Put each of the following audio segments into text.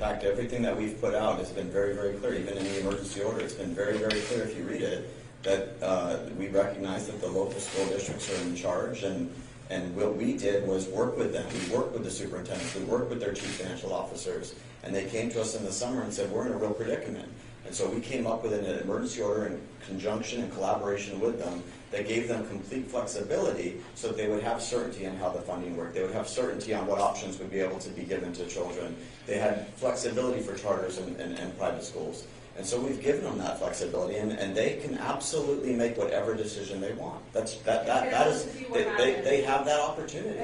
fact, everything that we've put out has been very, very clear. Even in the emergency order, it's been very, very clear if you read it that we recognize that the local school districts are in charge, and what we did was work with them. We worked with the superintendents. We worked with their chief financial officers, and they came to us in the summer and said, we're in a real predicament. And so we came up with an emergency order in conjunction and collaboration with them that gave them complete flexibility so that they would have certainty on how the funding worked. They would have certainty on what options would be able to be given to children. They had flexibility for charters and private schools. And so we've given them that flexibility, and they can absolutely make whatever decision they want. That is, they have that opportunity.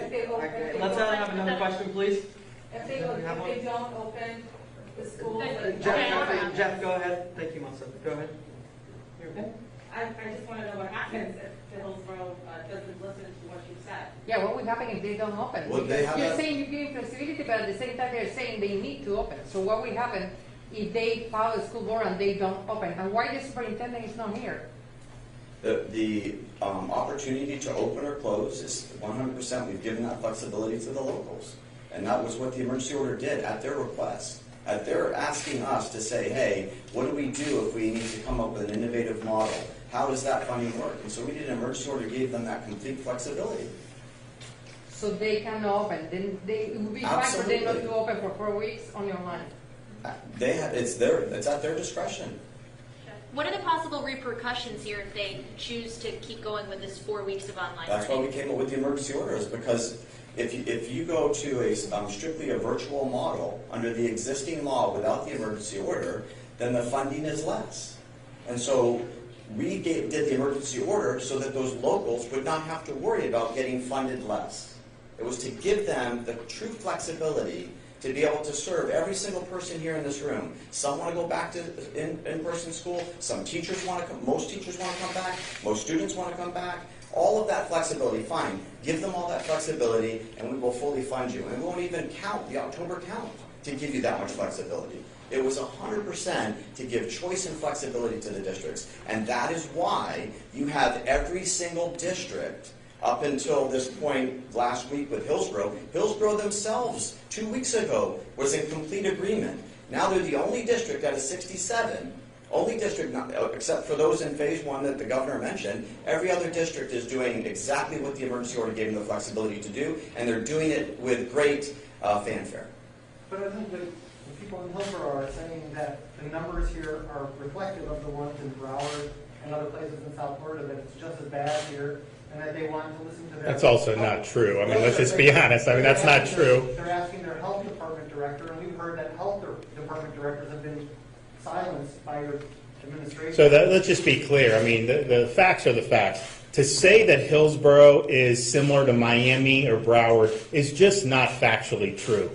Let's have another question, please. If they don't open the school, Jeff, go ahead. Thank you, Melissa. Go ahead. You're okay. I just want to know what happens if Hillsborough doesn't listen to what you said. Yeah, what would happen if they don't open? Well, You're saying you're giving flexibility, but at the same time they're saying they need to open. So what would happen if they follow the school board and they don't open? And why the superintendent is not here? The opportunity to open or close is 100%. We've given that flexibility to the locals. And that was what the emergency order did at their request. They're asking us to say, hey, what do we do if we need to come up with an innovative model? How does that funding work? And so we did an emergency order, gave them that complete flexibility. So they can open. Then it would be fine for them not to open for 4 weeks on your line. It's at their discretion. What are the possible repercussions here if they choose to keep going with this 4 weeks of online learning? That's why we came up with the emergency orders, because if you go to a strictly a virtual model under the existing law without the emergency order, then the funding is less. And so we did the emergency order so that those locals would not have to worry about getting funded less. It was to give them the true flexibility to be able to serve every single person here in this room. Some want to go back to in-person school. Some teachers want to come. Most teachers want to come back. Most students want to come back. All of that flexibility, fine. Give them all that flexibility, and we will fully fund you. And we won't even count the October count to give you that much flexibility. It was 100% to give choice and flexibility to the districts. And that is why you have every single district up until this point last week with Hillsborough. Hillsborough themselves, 2 weeks ago, was in complete agreement. Now they're the only district out of 67, only district, except for those in phase 1 that the governor mentioned. Every other district is doing exactly what the emergency order gave them the flexibility to do, and they're doing it with great fanfare. But I think that the people in Hillsborough are saying that the numbers here are reflective of the ones in Broward and other places in South Florida, that it's just as bad here, and that they want to listen to their... That's also not true. I mean, let's just be honest. I mean, that's not true. They're asking their health department director, and we've heard that health department directors have been silenced by your administration. So let's just be clear. I mean, the facts are the facts. To say that Hillsborough is similar to Miami or Broward is just not factually true.